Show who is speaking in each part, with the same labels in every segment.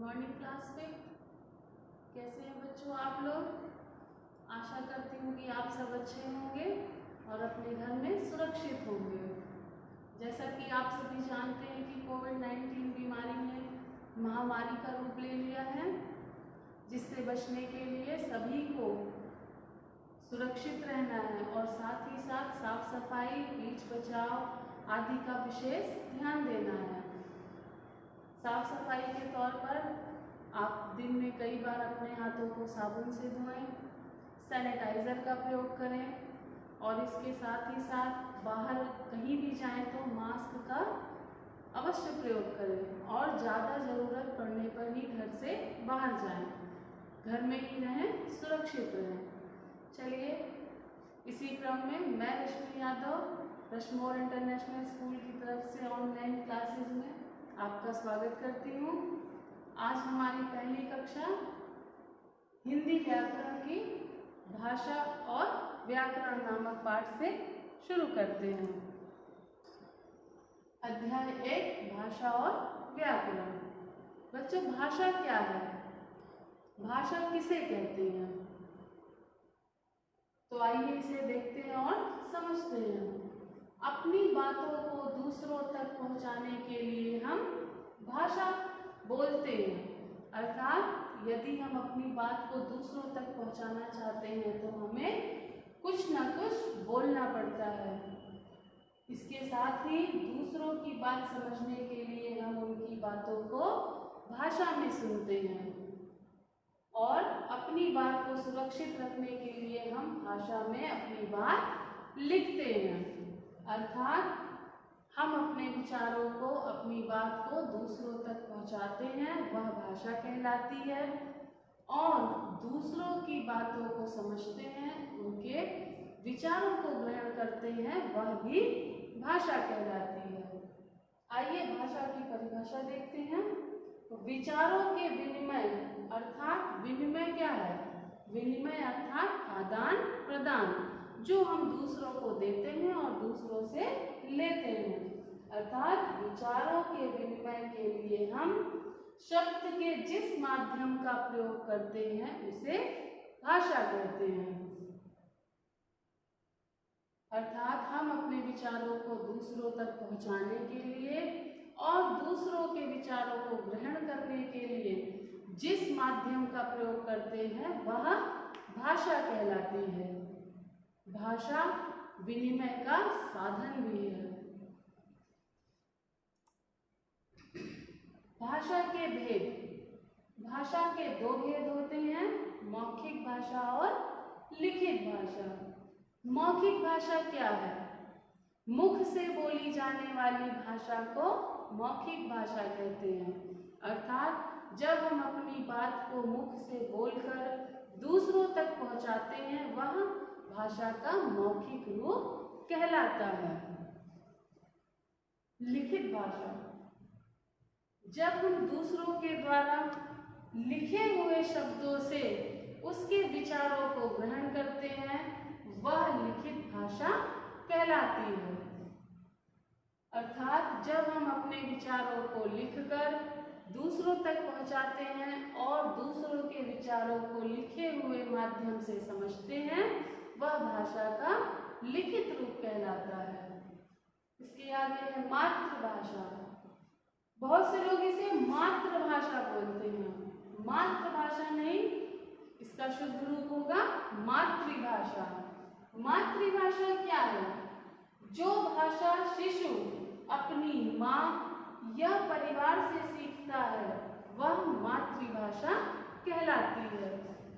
Speaker 1: Morning class में कैसे हैं बच्चों आप लोग। आशा करती हूँ कि आप सब अच्छे होंगे और अपने घर में सुरक्षित होंगे। जैसा कि आप सभी जानते हैं कि कोविड-19 बीमारी ने महामारी का रूप ले लिया है, जिससे बचने के लिए सभी को सुरक्षित रहना है और साथ ही साथ साफ सफाई, बीच बचाव आदि का विशेष ध्यान देना है। साफ सफाई के तौर पर आप दिन में कई बार अपने हाथों को साबुन से धोएं, सैनिटाइज़र का प्रयोग करें और इसके साथ ही साथ बाहर कहीं भी जाएं तो मास्क का अवश्य प्रयोग करें और ज़्यादा ज़रूरत पड़ने पर ही घर से बाहर जाएं। घर में ही रहें, सुरक्षित रहें। चलिए, इसी क्रम में मैं रश्मि यादव रश्मोर इंटरनेशनल स्कूल की तरफ से ऑनलाइन क्लासेस में आपका स्वागत करती हूँ। आज हमारी पहली कक्षा हिंदी व्याकरण की भाषा और व्याकरण नामक पाठ से शुरू करते हैं। अध्याय 1 भाषा और व्याकरण। बच्चों, भाषा क्या है? भाषा किसे कहते हैं? तो आइए इसे देखते हैं और समझते हैं। अपनी बातों को दूसरों तक पहुंचाने के लिए हम भाषा बोलते हैं। अर्थात यदि हम अपनी बात को दूसरों तक पहुंचाना चाहते हैं तो हमें कुछ ना कुछ बोलना पड़ता है। इसके साथ ही दूसरों की बात समझने के लिए हम उनकी बातों को भाषा में सुनते हैं और अपनी बात को सुरक्षित रखने के लिए हम भाषा में अपनी बात लिखते हैं। अर्थात हम अपने विचारों को, अपनी बात को दूसरों तक पहुंचाते हैं, वह भाषा कहलाती है। और दूसरों की बातों को समझते हैं, उनके विचारों को ग्रहण करते हैं, वह भी भाषा कहलाती है। आइए भाषा की परिभाषा देखते हैं। विचारों के विनिमय, अर्थात विनिमय क्या है? विनिमय अर्थात आदान प्रदान, जो हम दूसरों को देते हैं और दूसरों से लेते हैं। अर्थात विचारों के विनिमय के लिए हम शब्द के जिस माध्यम का प्रयोग करते हैं उसे भाषा कहते हैं। अर्थात हम अपने विचारों को दूसरों तक पहुंचाने के लिए और दूसरों के विचारों को ग्रहण करने के लिए जिस माध्यम का प्रयोग करते हैं वह भाषा कहलाती है। भाषा विनिमय का साधन भी है। भाषा के भेद। भाषा के दो भेद होते हैं, मौखिक भाषा और लिखित भाषा। मौखिक भाषा क्या है? मुख से बोली जाने वाली भाषा को मौखिक भाषा कहते हैं। अर्थात जब हम अपनी बात को मुख से बोलकर दूसरों तक पहुंचाते हैं, वह भाषा का मौखिक रूप कहलाता है। लिखित भाषा, जब हम दूसरों के द्वारा लिखे हुए शब्दों से उसके विचारों को ग्रहण करते हैं, वह लिखित भाषा कहलाती है। अर्थात जब हम अपने विचारों को लिखकर दूसरों तक पहुंचाते हैं और दूसरों के विचारों को लिखे हुए माध्यम से समझते हैं, वह भाषा का लिखित रूप कहलाता है। इसके आगे है मातृभाषा। बहुत से लोग इसे मातृभाषा बोलते हैं। मातृभाषा नहीं, इसका शुद्ध रूप होगा मातृभाषा। मातृभाषा क्या है? जो भाषा शिशु अपनी माँ या परिवार से सीखता है, वह मातृभाषा कहलाती है।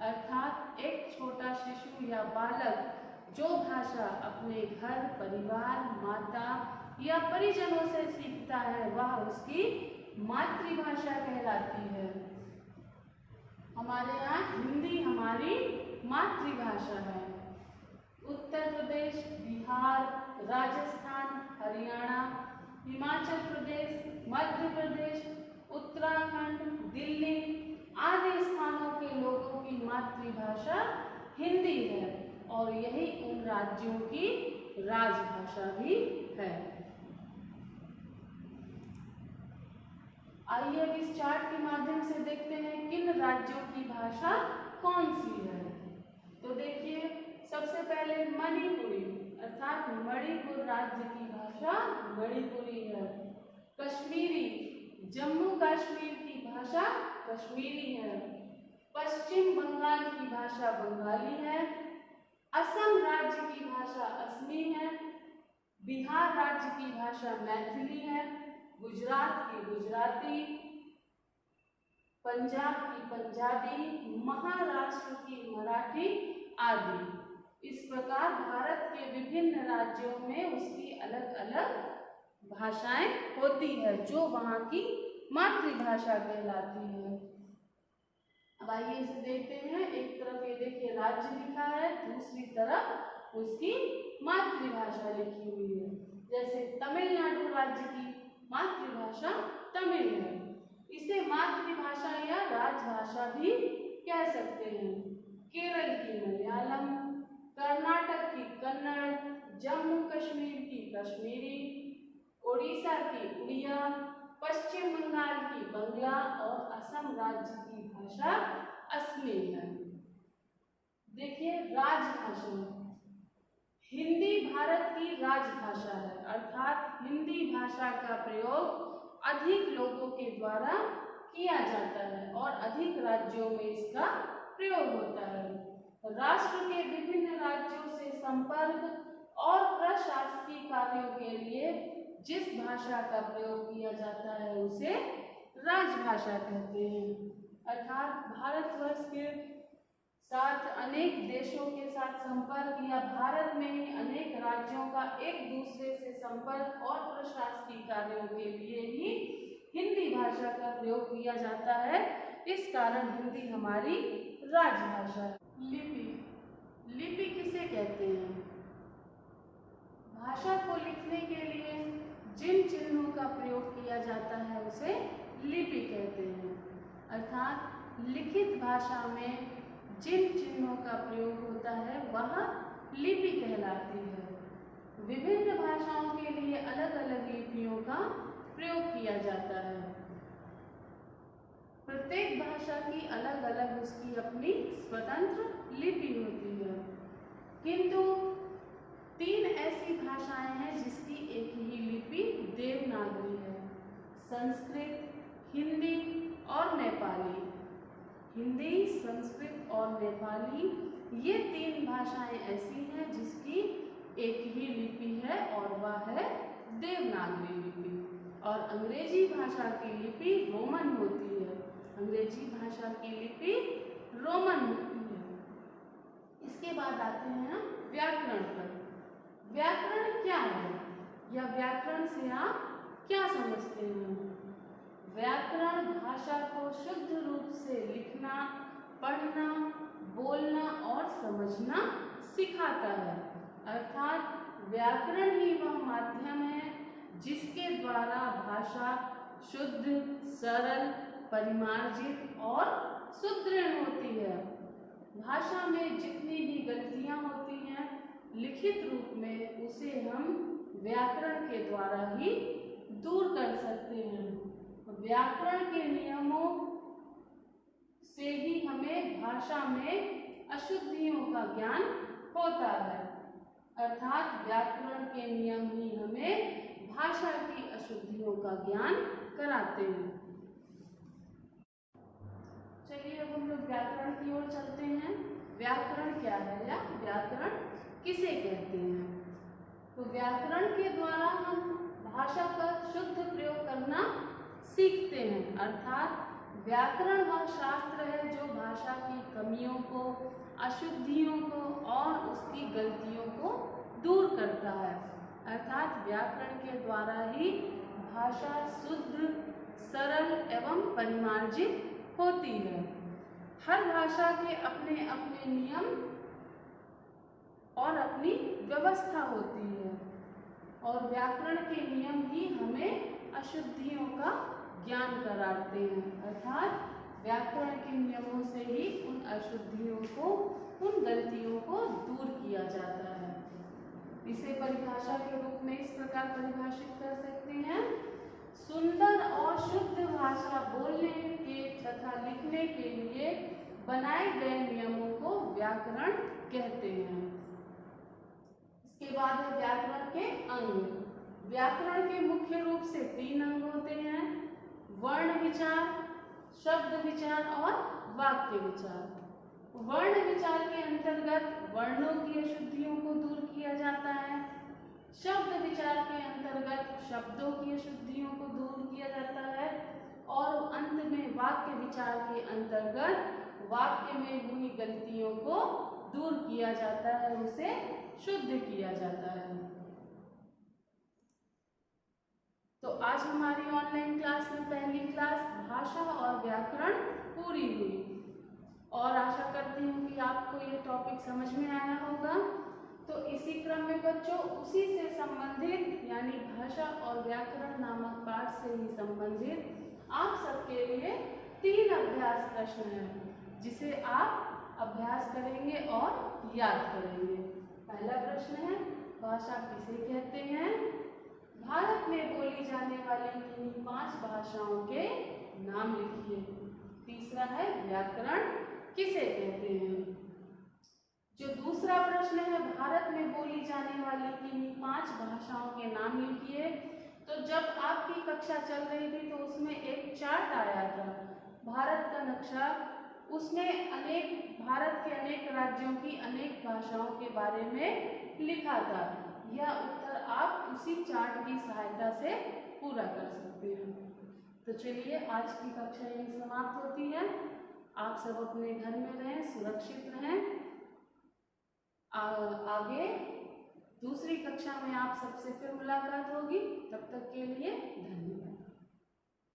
Speaker 1: अर्थात एक छोटा शिशु या बालक जो भाषा अपने घर, परिवार, माता या परिजनों से सीखता है, वह उसकी मातृभाषा कहलाती है। हमारे यहाँ हिंदी हमारी मातृभाषा है। उत्तर प्रदेश, बिहार, राजस्थान, हरियाणा, हिमाचल प्रदेश, मध्य प्रदेश, उत्तराखंड, दिल्ली आदि स्थानों के लोगों की मातृभाषा हिंदी है और यही उन राज्यों की राजभाषा भी है। आइए अब इस चार्ट के माध्यम से देखते हैं किन राज्यों की भाषा कौन सी है। तो देखिए, सबसे पहले मणिपुरी अर्थात मणिपुर राज्य की भाषा मणिपुरी है। कश्मीरी, जम्मू कश्मीर की भाषा कश्मीरी है। पश्चिम बंगाल की भाषा बंगाली है। असम राज्य की भाषा असमी है। बिहार राज्य की भाषा मैथिली है। गुजरात की गुजराती, पंजाब की पंजाबी, महाराष्ट्र की मराठी आदि। इस प्रकार भारत के विभिन्न राज्यों में उसकी अलग अलग भाषाएं होती है जो वहाँ की मातृभाषा कहलाती है। अब आइए इसे देखते हैं। एक तरफ ये देखिए राज्य लिखा है, दूसरी तरफ उसकी मातृभाषा लिखी हुई है। जैसे तमिलनाडु राज्य की मातृभाषा तमिल है। इसे मातृभाषा या राजभाषा भी कह सकते हैं। केरल की मलयालम, कर्नाटक की कन्नड़, जम्मू कश्मीर की कश्मीरी, उड़ीसा की उड़िया, पश्चिम बंगाल की बंगला और असम राज्य की भाषा असमी है। देखिए राजभाषा, हिंदी भारत की राजभाषा है अर्थात हिंदी भाषा का प्रयोग अधिक लोगों के द्वारा किया जाता है और अधिक राज्यों में इसका प्रयोग होता है। राष्ट्र के विभिन्न राज्यों से संपर्क और प्रशासकीय कार्यों के लिए जिस भाषा का प्रयोग किया जाता है उसे राजभाषा कहते हैं। अर्थात भारतवर्ष के साथ अनेक देशों के साथ संपर्क या भारत में ही अनेक राज्यों का एक दूसरे से संपर्क और प्रशासकीय कार्यों के लिए ही हिंदी भाषा का प्रयोग किया जाता है। इस कारण हिंदी हमारी राजभाषा है। लिपि, लिपि किसे कहते हैं? भाषा को लिखने के लिए जिन चिन्हों का प्रयोग किया जाता है उसे लिपि कहते हैं। अर्थात लिखित भाषा में जिन चिन्हों का प्रयोग होता है वह लिपि कहलाती है। विभिन्न भाषाओं के लिए अलग अलग लिपियों का प्रयोग किया जाता है। प्रत्येक भाषा की अलग अलग उसकी अपनी स्वतंत्र लिपि होती है, किंतु 3 ऐसी भाषाएं हैं जिसकी एक ही लिपि देवनागरी है। संस्कृत, हिंदी और नेपाली। हिंदी, संस्कृत और नेपाली ये 3 भाषाएं ऐसी हैं जिसकी एक ही लिपि है और वह है देवनागरी लिपि। और अंग्रेजी भाषा की लिपि रोमन होती है। अंग्रेजी भाषा की लिपि रोमन होती है। इसके बाद आते हैं हम व्याकरण पर। व्याकरण क्या है या व्याकरण से आप क्या समझते हैं? व्याकरण भाषा को शुद्ध रूप से लिखना, पढ़ना, बोलना और समझना सिखाता है। अर्थात व्याकरण ही वह माध्यम है जिसके द्वारा भाषा शुद्ध, सरल, परिमार्जित और सुदृढ़ होती है। भाषा में जितनी भी गलतियां होती हैं लिखित रूप में उसे हम व्याकरण के द्वारा ही दूर कर सकते हैं। व्याकरण के नियमों से ही हमें भाषा में अशुद्धियों का ज्ञान होता है। अर्थात व्याकरण के नियम ही हमें भाषा की अशुद्धियों का ज्ञान कराते हैं। चलिए अब हम लोग व्याकरण की ओर चलते हैं। व्याकरण क्या है या व्याकरण किसे कहते हैं? तो व्याकरण के द्वारा हम भाषा का शुद्ध प्रयोग करना सीखते हैं। अर्थात व्याकरण वह शास्त्र है जो भाषा की कमियों को, अशुद्धियों को और उसकी गलतियों को दूर करता है। अर्थात व्याकरण के द्वारा ही भाषा शुद्ध, सरल एवं परिमार्जित होती है। हर भाषा के अपने अपने नियम और अपनी व्यवस्था होती है और व्याकरण के नियम ही हमें अशुद्धियों का ज्ञान कराते हैं। अर्थात व्याकरण के नियमों से ही उन अशुद्धियों को, उन गलतियों को दूर किया जाता है। इसे परिभाषा के रूप में इस प्रकार परिभाषित कर सकते हैं। सुंदर और शुद्ध भाषा बोलने के तथा लिखने के लिए बनाए गए नियमों को व्याकरण कहते हैं। इसके बाद है व्याकरण के अंग। व्याकरण के मुख्य रूप से 3 अंग होते हैं: वर्ण विचार, शब्द विचार और वाक्य विचार। वर्ण विचार के अंतर्गत वर्णों की अशुद्धियों को दूर किया जाता है। शब्द विचार के अंतर्गत शब्दों की अशुद्धियों को दूर किया जाता है और अंत में वाक्य विचार के अंतर्गत वाक्य में हुई गलतियों को दूर किया जाता है, उसे शुद्ध किया जाता है। तो आज हमारी ऑनलाइन क्लास में पहली क्लास भाषा और व्याकरण पूरी हुई और आशा करती हूँ कि आपको ये टॉपिक समझ में आया होगा। तो इसी क्रम में बच्चों उसी से संबंधित यानी भाषा और व्याकरण नामक पाठ से ही संबंधित आप सबके लिए 3 अभ्यास प्रश्न हैं जिसे आप अभ्यास करेंगे और याद करेंगे। पहला प्रश्न है, भाषा किसे कहते हैं? भारत में बोली जाने वाली किन्हीं 5 भाषाओं के नाम लिखिए। तीसरा है, व्याकरण किसे कहते हैं? जो दूसरा प्रश्न है, भारत में बोली जाने वाली किन्हीं 5 भाषाओं के नाम लिखिए। तो जब आपकी कक्षा चल रही थी तो उसमें एक चार्ट आया था भारत का नक्शा, उसमें भारत के अनेक राज्यों की अनेक भाषाओं के बारे में लिखा था। यह उत्तर आप उसी चार्ट की सहायता से पूरा कर सकते हैं। तो चलिए आज की कक्षा यहीं समाप्त होती है। आप सब अपने घर में रहें, सुरक्षित रहें। आगे दूसरी कक्षा में आप सबसे फिर मुलाकात होगी। तब तक के लिए धन्यवाद।